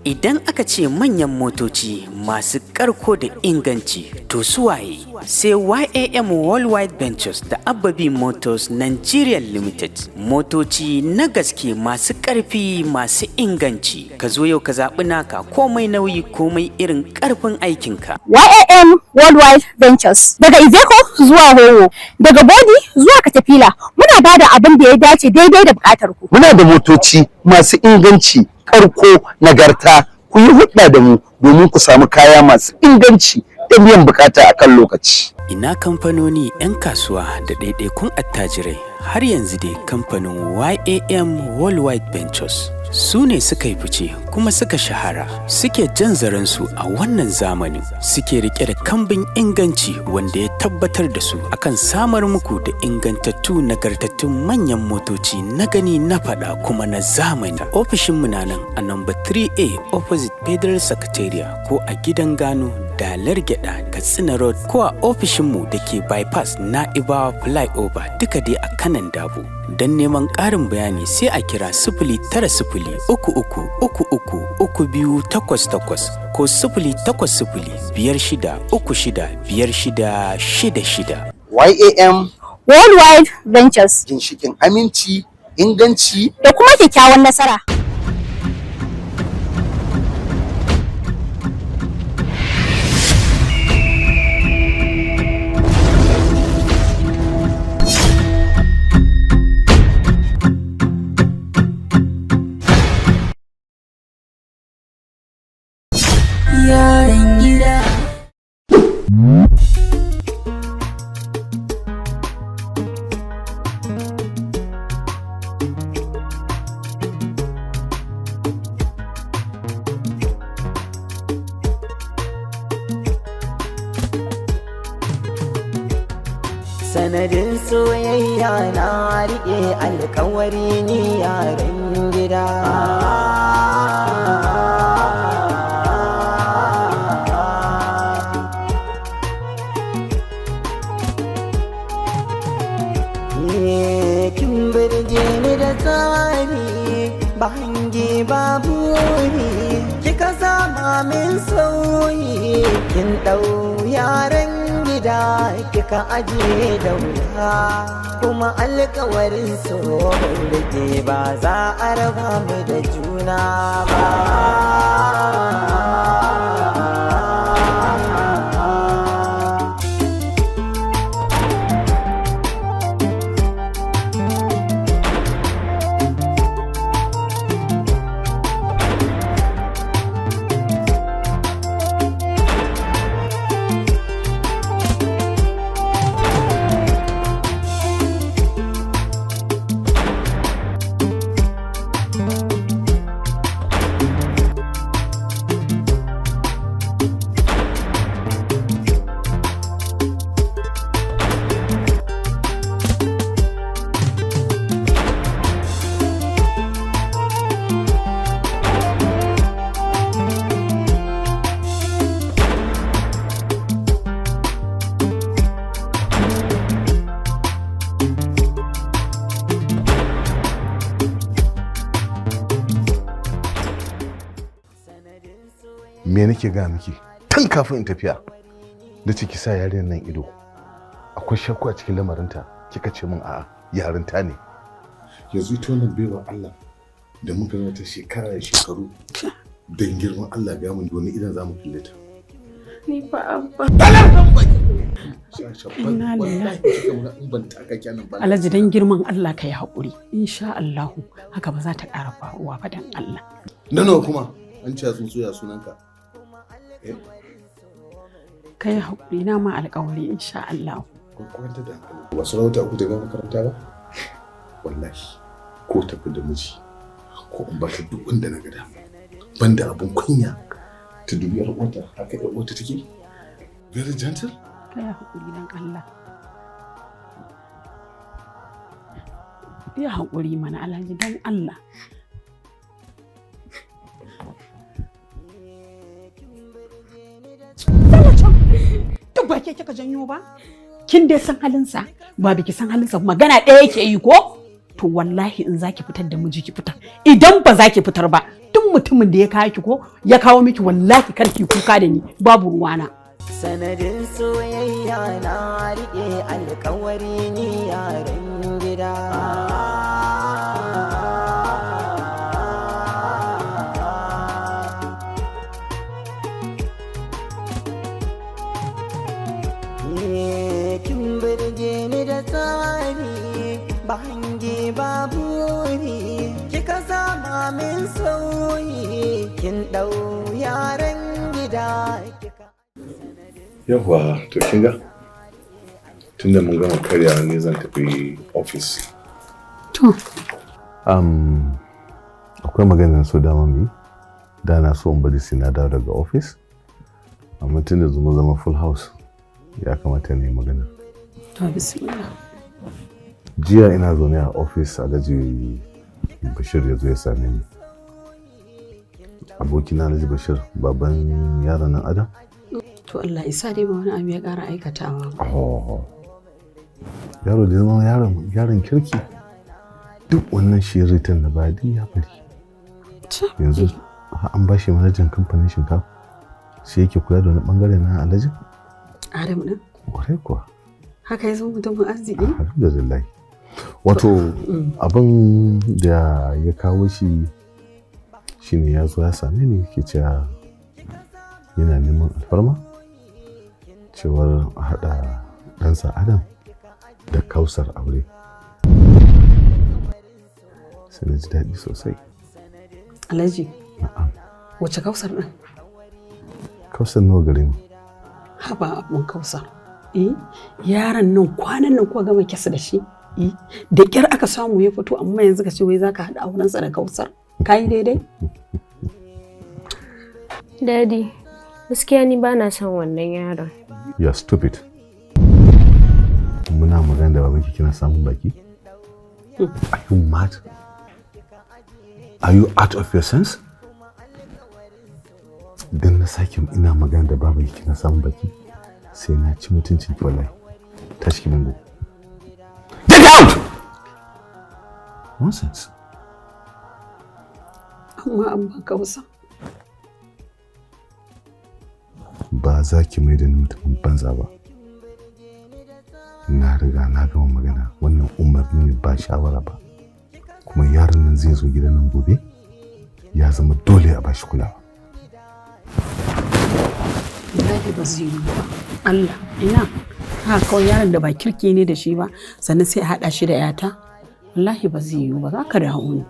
Idan aka ce manyan motoci masu ƙarko da inganci to suwaye sai YAM Worldwide Ventures da Ababi Motors Nigeria Limited. Motoci na gaske masu ƙarfi masu inganci. Ka zo yau ka zaɓi naka komai nauyi komai irin ƙarfin aikinka. YAM Worldwide Ventures daga Iveco zuwa Howo, daga Body zuwa Katafila, muna ba da abin da ya dace daidai da buƙatar ku. Muna da motoci masu inganci, ƙarko, nagarta. Ku yi hudda da mu domin ku samu kaya masu inganci da biyan bukata a kan lokaci. Ina kamfanoni 'yan kasuwa da ɗaiɗaikun attajirai har yanzu dai kamfanin YAM Worldwide Ventures su ne suka yi fice kuma suka shahara, suke jan zaransu a wannan zamanin, suke rike da kambin inganci wanda ya tabbatar da su akan samar muku da ingantattu nagartattun manyan motoci na gani na fada kuma na zamani. Ofishinmu na nan a number 3A opposite Federal Secretariat ko a gidan Gano Dalar Gyada Katsina Road ko a ofishinmu da ke bypass Na'ibawa flyover duka dai a kanan Dabo. Don neman ƙarin bayani sai a kira 09033333288 ko 08056365666. YAM Worldwide Ventures. Ginshikin aminci, inganci da kuma kyakkyawan nasara. Yaron gida. Sanadin soyayya na riƙe alƙawari ni yaron gida. Kin birge ni da tsari ba hange ba buri, kika zama min sauyi, kin ɗau yaran gida kika ajiye da wuya, kuma alkawarin so rike ba za a raba mu da juna ba. Me nake ga miki tun kafin in tafiya da ciki sa yarinyar nan ido, akwai shakku a cikin lamarinta, kika ce min a'a yarinta ne. Yanzu ita wannan baiwa Allah da muka yi ta shekara da shekaru don girman Allah ga mun wani idan zamu kalle ta. Ni fa abba. Alhaji dan girman Allah ka yi haƙuri. Insha Allahu haka ba za ta ƙara faruwa ba dan Allah. Nawa kuma an ce tsuntsuya sunanka. Ka yi haƙuri na ma alƙawari insha Allahu. Kwanta da hankali. Ba sarauta ku daga makaranta ba? Wallahi ko tafi da miji ko in ba ta duk wanda na gada. Banda abun kunya ta dubi yar uwata haka yar uwata take. Very gentle. Ka yi haƙuri dan Allah. Ya haƙuri mana Alhaji dan Allah. Duk ba ke kika janyo ba? Kin dai san halinsa, ba biki san halinsa magana ɗaya yake yi ko? To wallahi in zaki fitar da miji ki fitar. Idan ba zaki fitar ba, duk mutumin da ya kawo ki ko ya kawo miki wallahi karki kuka da ni babu ruwana. Sanadin soyayya na riƙe alƙawari ni yaron gida. Kin birge ni da tsari ba hange ba buri, kika sama min sauyi kin ɗau yaran gida. Yawwa, to kin ga? Tunda mun gama karya ne zan tafi office. To. Akwai maganar so dama mu yi. Da na so in bari sai na dawo daga office. Amma tunda zama full house, ya kamata ne magana. To bismillah. Jiya ina zaune a office Alhaji Bashir ya zo ya same ni. Abokina Alhaji Bashir, baban yaron nan Adam. To Allah isa dai ba wani abu ya ƙara aikatawa ba. Yaro da zama yaron kirki. Duk wannan shiritan da ba ya bari. Yanzu an ba shi manajan kamfanin shinkafa. Sai yake kula da wani bangare na Alhaji. Adam ɗin? Kwarai kuwa. Haka ya zo mutumin arziki? Alhamdulillah. Wato abin da ya kawo shi shine ya zo ya same ni ke cewa yana neman alfarma cewar a haɗa ɗansa Adam da Kausar aure. Sai na ji daɗi sosai. Alhaji? Na'am. Wace Kausar ɗin? Kausar nawa gare mu? Haba abun Kausar. Yaron nan kwanan nan kuwa gama kyasa da shi. Da ƙyar aka samu ya fito amma yanzu ka ce wai za ka haɗa aurensa da Kausar. Ka yi daidai? Daddy, gaskiya ni ba na son wannan yaron. You're stupid. Muna magana da babanki kina samun baki? Are you mad? Are you out of your sense? Dan na sake ina magana da babanki kina samun baki sai na ci mutuncin ki wallahi. Tashi ki bango. Get out! Nonsense. Amma Kausar. Ba za ki mai da ni mutumin banza ba. Na riga na gama magana, wannan umarni ne ba shawara ba. Kuma yaron nan zai zo gidan nan gobe, ya zama dole a bashi kulawa. Wallahi ba zai yi ba. Allah, ina ha kawai yaron da ba kirki ne da shi ba, sannan sai a haɗa shi da yata. Wallahi ba zai yi ba, za ka dawo ni.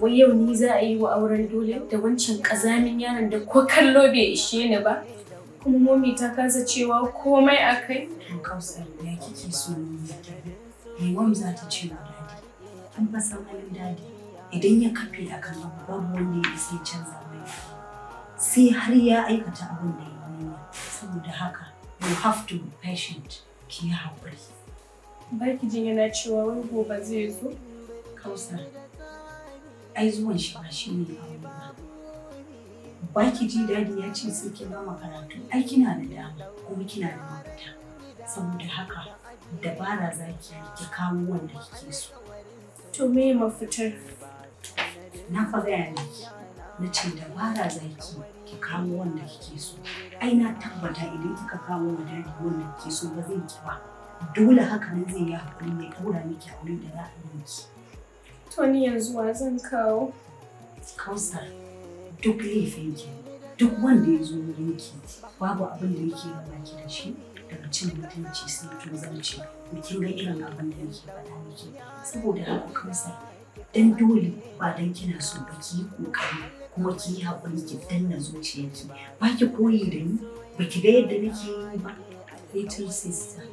Wai yau ni za a yi wa auren dole da wancan ƙazamin yaron da ko kallo bai ishe ni ba. Kuma momi ta kasa cewa komai a kai. Kausar ya kike so ni me wam za ta ce wa dadi? An fa san halin dadi. Idan ya kafe akan abu babu wanda ya isa canza mai. Sai har ya aikata abin da ya yi. Saboda haka you have to be patient. Ki yi haƙuri. Baki jin yana cewa wai gobe zai zo? Kausar, ai zuwan shi ba shi ne aure ba. Baki ji dadi ya ce sai ki gama karatu. Ai kina da dama kuma kina da mafita. Saboda haka dabara za ki kawo wanda kike so. To me mafitar? Na fa gaya miki. Na ce dabara za ki kawo wanda kike so. Ai na tabbata idan kika kawo wa dadi wanda kike so ba zai ki ba. Dole haka nan zai yi hakuri ya ɗaura miki aure da za a yi miki. To ni yanzu wa zan kawo? Kausar, duk laifinki, duk wanda ya zo wurinki, babu abin da yake raba ki da shi daga cin mutunci sai tozarci. Kin ga irin abin da yake faɗa miki. Saboda haka Kausar, dan dole ba dan kina so ba ki yi kokari kuma ki yi haƙuri ki danna zuciyarki. Ba ki koyi da ni, ba ki ga yadda nake yi ba. Little sister,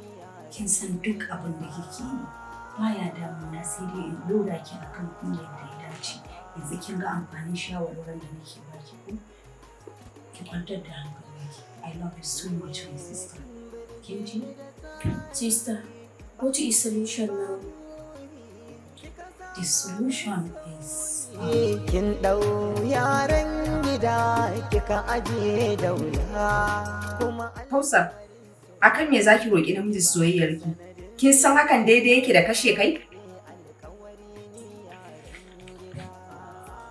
kin san duk abin da kike yi. Baya damuna sai dai in dora ki akan kunyar da ya dace. Yanzu kin ga amfanin shawarwarin da nake baki ko? Ki kwantar da hankalinki. I love you so much, my sister. Kin ji? Sister, what is solution now? The solution is kin dau yaran gida kika ajiye daula kuma Hausa, akan me zaki roƙi namiji soyayyarki? Kin san hakan daidai yake da kashe kai?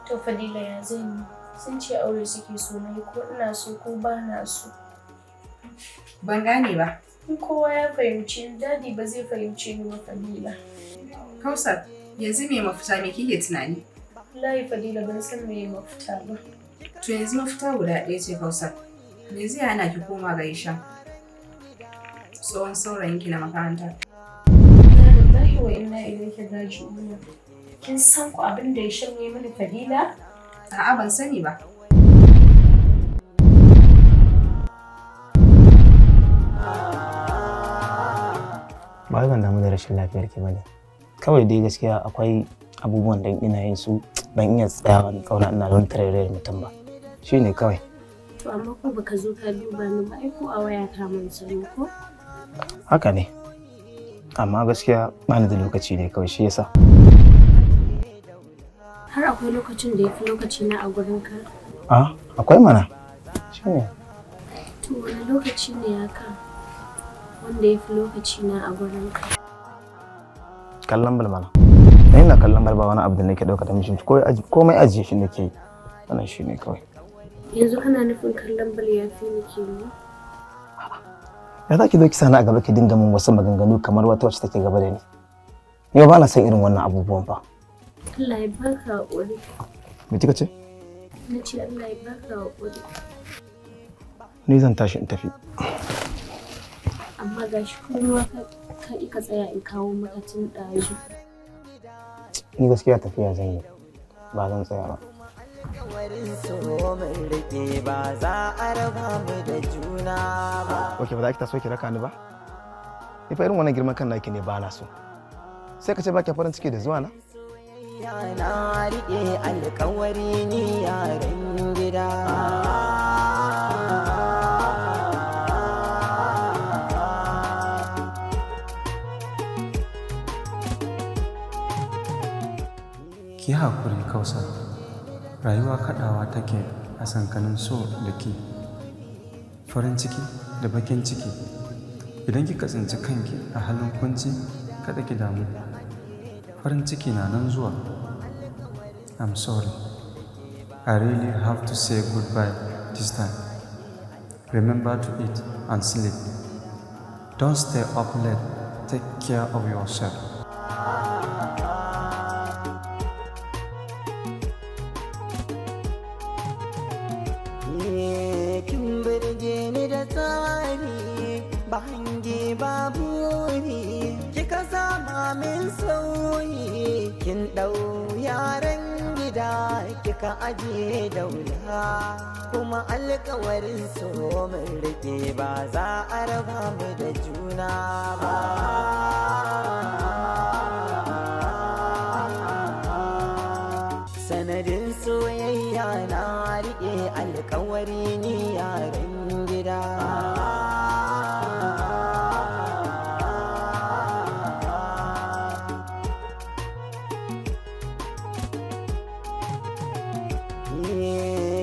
To Fadila ya zan yi? Sun ce aure suke so na yi ko ina so ko ba na so. Ban gane ba. In kowa ya fahimci ni, dadi ba zai fahimce ni ba Fadila. Kausar, yanzu me mafita me kike tunani? Wallahi Fadila ban san me mafita ba. To yanzu mafita guda ɗaya ce Kausar. Me zai hana ki koma ga Aisha? Tsohon saurayinki na makaranta. Wallahi wa inna ilaihi raji'un. Kin san ku abin da ya shirye mini Fadila? A'a ban sani ba. Ba ban damu da rashin lafiyar ki bane. Kawai dai gaskiya akwai abubuwan da ina yin su ban iya tsayawa na kauna ina don tarayyar mutum ba. Shine kawai. To amma ko baka zo ka duba ni ba, ai ko a waya ka mun sani ko? Haka ne. Amma gaskiya bani da lokaci ne kawai shi yasa. Har akwai lokacin da ya fi lokaci na a gurin ka? Akwai mana. Shine. To wani lokaci ne haka wanda ya fi lokaci na a gurin ka? Kallon bal mana. Ina kallon bal ba wani abu da nake dauka da mishin komai ajiye shi nake yi. Wannan shine kawai. Yanzu kana nufin kallon bal ya fi ni kenan? Ya za ki zo ki sani a gaba ki dinga min wasu maganganu kamar wata wacce take gaba da ni. Ni ba na san irin wannan abubuwan fa. Allah ya baka haƙuri. Me kika ce? Na ce Allah ya baka haƙuri. Ni zan tashi in tafi. Amma gashi kuma ka tsaya in kawo maka tun ɗazu. Ni gaskiya tafiya zan yi. Ba zan tsaya ba. ba za a raba mu da juna ba. Ok, ba za ki taso ki raka ni ba? Ni fa irin wannan girman kan naki ne ba na so. Sai ka ce ba ki farin ciki da zuwa na? Na riƙe alƙawari ni yaran gida. Ki haƙuri Kausar. Rayuwa kaɗawa take a sankanin so da ke. Farin ciki da bakin ciki. Idan kika tsinci kanki a halin kunci, kada ki damu. Farin ciki na nan zuwa. I'm sorry. I really have to say goodbye this time. Remember to eat and sleep. Don't stay up late. Take care of yourself. Kin burge ni da tsari, ba hange ba buri, kika sama min sauyi, kin ɗau yaran gida kika ajiye daula, kuma alkawarin so mun rike ba za a raba mu da juna ba. Sanadin soyayya na riƙe alkawari ni yaran gida.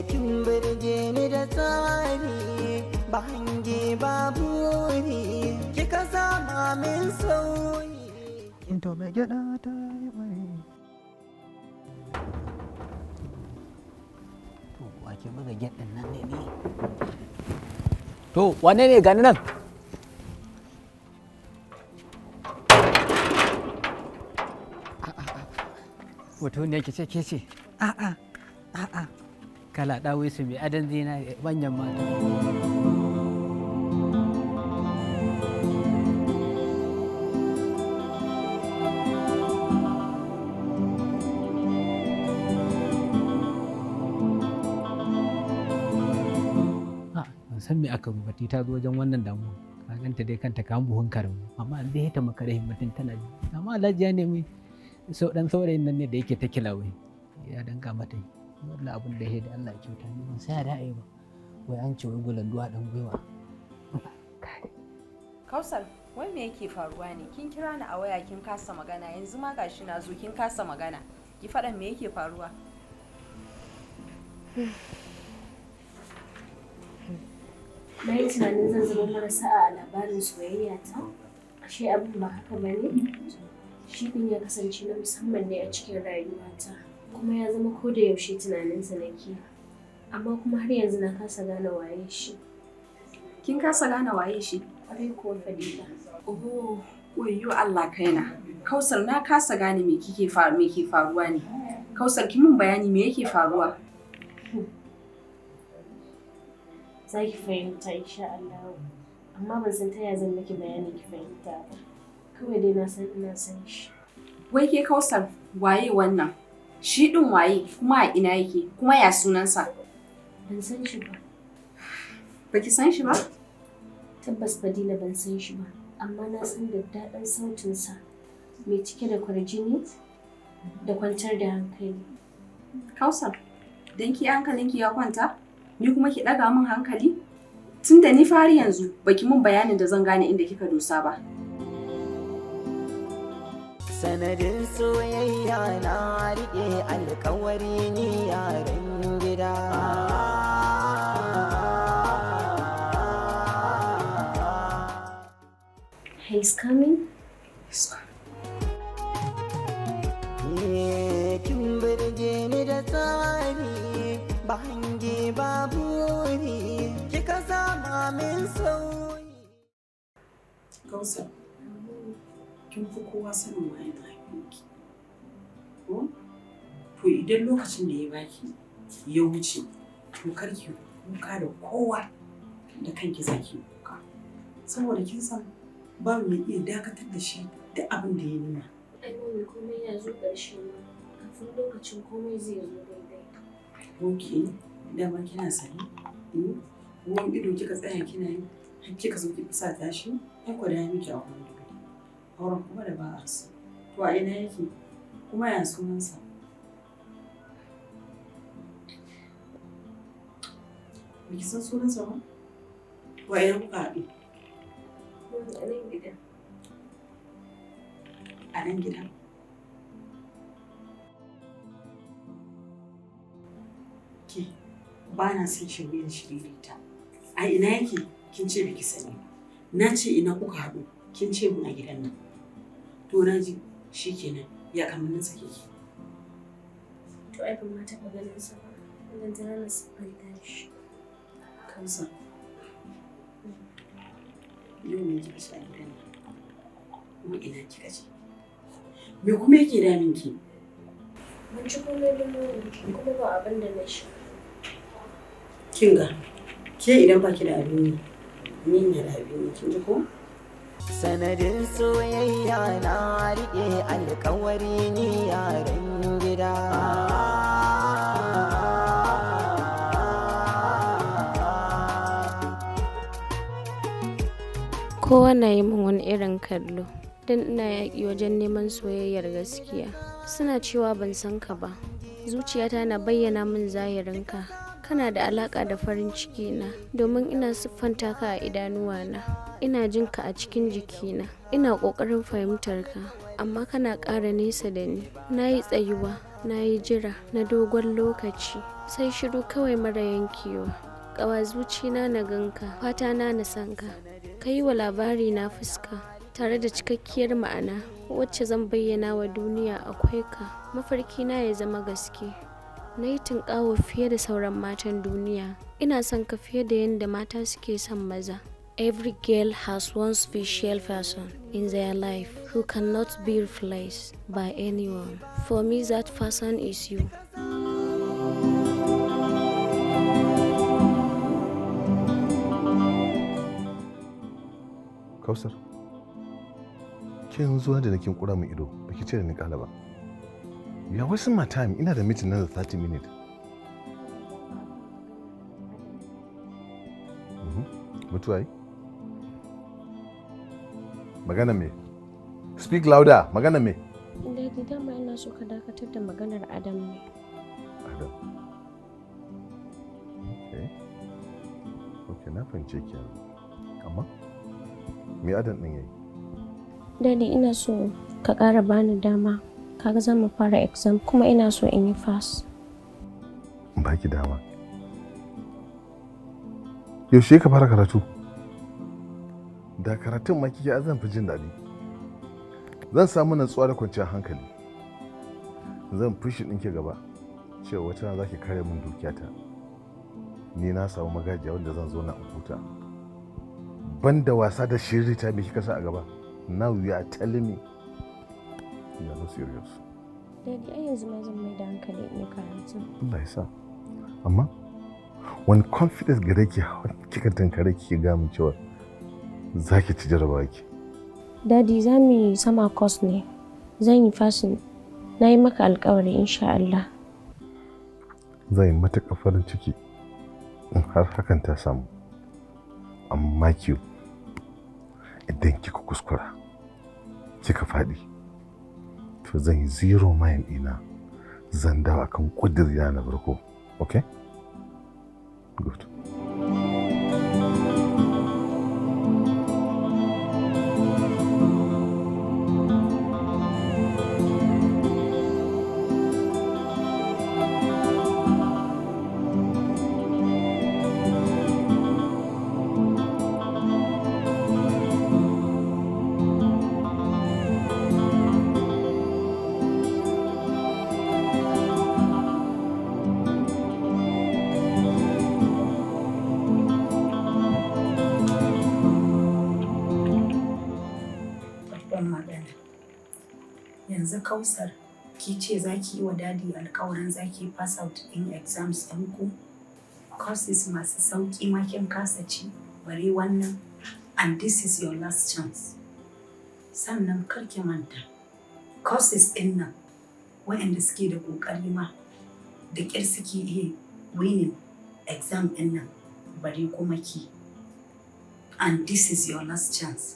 Kin burge ni da tsari, ba hange ba buri, kika sama min sauyi. Into mai gyaɗa ta yi mai. Wake buga gyaɗin nan ne. To, wane ne gani nan? Wato ne ke ce? A'a. Kala ɗawe su mai adan zina manyan mata. San me aka rubati ta zo wajen wannan damuwa ka ganta dai kanta kan buhun karamu amma an dai ta maka rahin mutum tana ji amma Alhaji ya nemi dan saurayin nan ne da yake ta kilawai ya danka mata wallahi abun da yake da Allah ya kyauta ni ban sai da ai ba wai an ce wai gulanduwa dan gwiwa Kausar Wai me yake faruwa ne? Kin kira ni a waya kin kasa magana, yanzu ma gashi na zo kin kasa magana. Ki faɗa me yake faruwa? Na yi tunanin zan zama marasa a labarin soyayya ta. Ashe abin ba haka ba ne? Shi ɗin ya kasance na musamman ne a cikin rayuwata. Kuma ya zama ko da yaushe tunaninsa nake. Amma kuma har yanzu na kasa gane waye shi. Kin kasa gane waye shi? Ƙwarai kuwa Fadila. Oh, wayyo Allah kaina. Kausar na kasa gane me ke faruwa ne. Kausar ki mun bayani me yake faruwa? Za ki fahimta insha Allah. Amma ban san ta yaya zan miki bayani ki fahimta ba. Kawai dai na san ina san shi. Wai ke Kausar waye wannan? Shi ɗin waye kuma a ina yake kuma ya sunansa? Ban san shi ba. Baki san shi ba? Tabbas Fadila ban san shi ba. Amma na san daddaɗan sautinsa mai cike da kwarjini da kwantar da hankali. Kausar, don ki hankalinki ya kwanta? Ni kuma ki ɗaga min hankali? Tunda ni fari yanzu baki mun bayanin da zan gane inda kika dosa ba. Sanadin soyayya na riƙe alƙawari ni yaron gida. He's coming. Kin burge ni da tsari ba hange ba buri kika zama min sauyi. Kausar, kin fi kowa sanin waye mahaifinki. Ko? To idan lokacin da ya baki ya wuce, to karki kuka da kowa da kanki zaki kuka. Saboda kin san ba mu iya dakatar da shi da abin da ya nuna. Ai mami komai ya zo ƙarshe ma. Kafin lokacin komai zai zo daidai. Ok, dama kina sani? Ruwan ido kika tsaya kina yi, har kika zo ki fisa tashi, ai ko da ya miki auren dole. Auren kuma da ba a so. To a ina yake? Kuma ya sunansa? Biki san sunansa ba? Wa ina kuka haɗu? A nan gidan. A nan gidan? Ke, ba na son shirme da shiririta. A ina yake kin ce biki sani ba. Na ce ina kuka haɗu kin ce mun a gidan nan. To na ji shi kenan ya kamannin sa keke. To ai ban ma taɓa ganin sa ba. Wannan tana na siffanta shi. Kansa. Yau ne kika ci a gidan nan. Kuma ina kika ce. Me kuma yake damin ki? Ban ci komai ba kuma ba abin da na sha. Kinga, ke idan baki da abin yi, ni ne da abin yi, kin ji ko? Sanadin soyayya na riƙe alƙawari ni yaron gida. Kowa na yi min wani irin kallo, don ina yaƙi wajen neman soyayyar gaskiya. Suna cewa ban san ka ba, zuciyata na bayyana min zahirinka. Kana da alaƙa da farin ciki na, domin ina siffanta ka a idanuwana. Ina jin ka a cikin jikina. Ina ƙoƙarin fahimtar ka, amma kana ƙara nesa da ni. Na yi tsayuwa, na yi jira na dogon lokaci, sai shiru kawai mara yankewa. Ƙawa zucina na ganka, fata na san ka. Ka yi wa labari na fuska, tare da cikakkiyar ma'ana, wacce zan bayyana wa duniya akwai ka. Mafarki na ya zama gaske. Na yi tunƙawo fiye da sauran matan duniya. Ina son ka fiye da yadda mata suke son maza. Every girl has one special person in their life who cannot be replaced by anyone. For me, that person is you. Kausar, ke yanzu zuwa da nakin kura min ido, baki ce da ni kala ba. You are wasting my time. Ina da meeting nan da 30 minutes. Mutuwa yi? Magana me? Speak louder. Magana me? Daddy, dama ina so ka dakatar da maganar Adam ne. Adam. Okay. Okay, na fahimce ki yanzu. Amma me Adam ɗin yayi? Daddy, ina so ka ƙara bani dama. Kaga za mu fara exam kuma ina so in yi fast. Baki dama. Yaushe ka fara karatu? Da karatun ma kike zan fi jin daɗi. Zan samu natsuwa da kwanciyar hankali. Zan fushi ɗinki gaba cewa wata rana za ki kare min dukiyata. Ni na samu magajiya wanda zan zo na huta. Banda wasa da shirita me kika sa a gaba? Now you are telling me you are not serious. Daddy, ai yanzu ma zan mai da hankali in yi karatu. Allah ya sa. Amma wani confidence gare ki kika tankare ki ga mun cewa za ki ci jarabawa ki. Daddy, za mu yi sama course ne. Zan yi fasin. Na yi maka alƙawari insha Allah. Zan yi matuƙar farin ciki in har hakan ta samu. Amma ki idan kika kuskura kika faɗi to zan yi zero mind ɗina zan dawo akan ƙudurina na farko. Okay? Good. Yanzu Kausar ki ce za ki yi wa dadi alkawarin za ki pass out in exams ɗinku? Courses masu sauƙi ma kin kasa ci bare wannan, and this is your last chance. Sannan kar ki manta courses ɗin nan waɗanda suke da ƙoƙari ma da ƙyar suke iya winning exam ɗin nan bare kuma ki, and this is your last chance.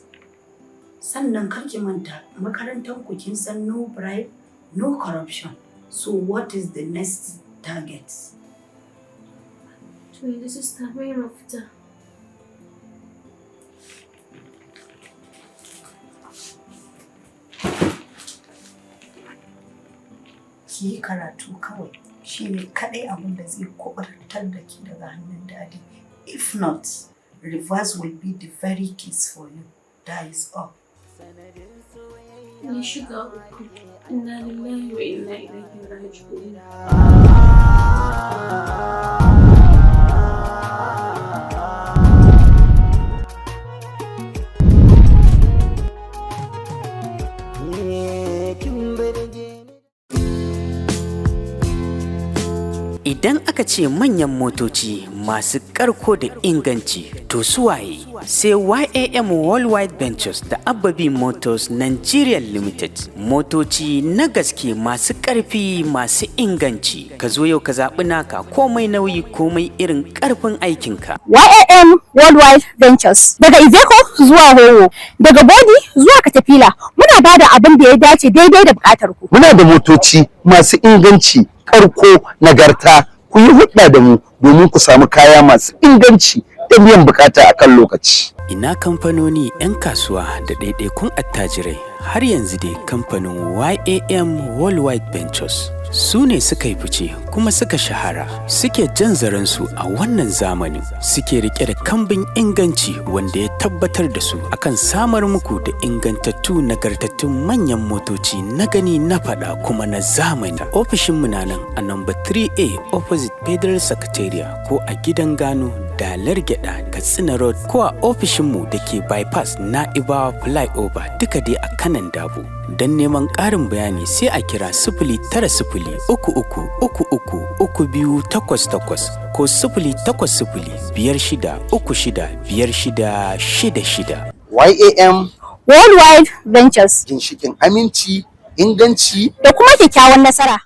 Sannan kar ki manta makarantar ku kin san no bribe, no corruption. So what is the next target? To yanzu sister mai mafita. Ki yi karatu kawai, shi ne kaɗai abin da zai kuɓutar da ki daga hannun dadi. If not, reverse will be the very case for you. That is all. Ni shiga uku. Inna lillahi wa inna ilaihi raji'un. Idan aka ce manyan motoci masu ƙarko da inganci to suwaye sai YAM Worldwide Ventures da Ababi Motors Nigeria Limited. Motoci na gaske masu ƙarfi masu inganci. Ka zo yau ka zaɓi naka komai nauyi komai irin ƙarfin aikinka. YAM Worldwide Ventures daga Iveco zuwa Howo, daga Bodi zuwa Katafila, muna ba da abin da ya dace daidai da buƙatar ku. Muna da motoci masu inganci, ƙarko, nagarta. Ku yi hulɗa da mu domin ku samu kaya masu inganci da biyan bukata a kan lokaci. Ina kamfanoni 'yan kasuwa da ɗaiɗaikun attajirai har yanzu dai kamfanin YAM Worldwide Ventures su ne suka yi fice kuma suka shahara, suke jan zaransu a wannan zamanin, suke rike da kambin inganci wanda ya tabbatar da su akan samar muku da ingantattu nagartattun manyan motoci na gani na fada kuma na zamani. Ofishinmu na nan a number 3A opposite Federal Secretariat ko a gidan Gano Dalar Gyada Katsina Road, ko a ofishinmu da ke bypass Na'ibawa Flyover duka dai a kanan Dabo. Don neman ƙarin bayani sai a kira 09033333288 ko 08056365666. YAM Worldwide Ventures. ginshikin aminci, inganci da kuma kyakkyawan nasara.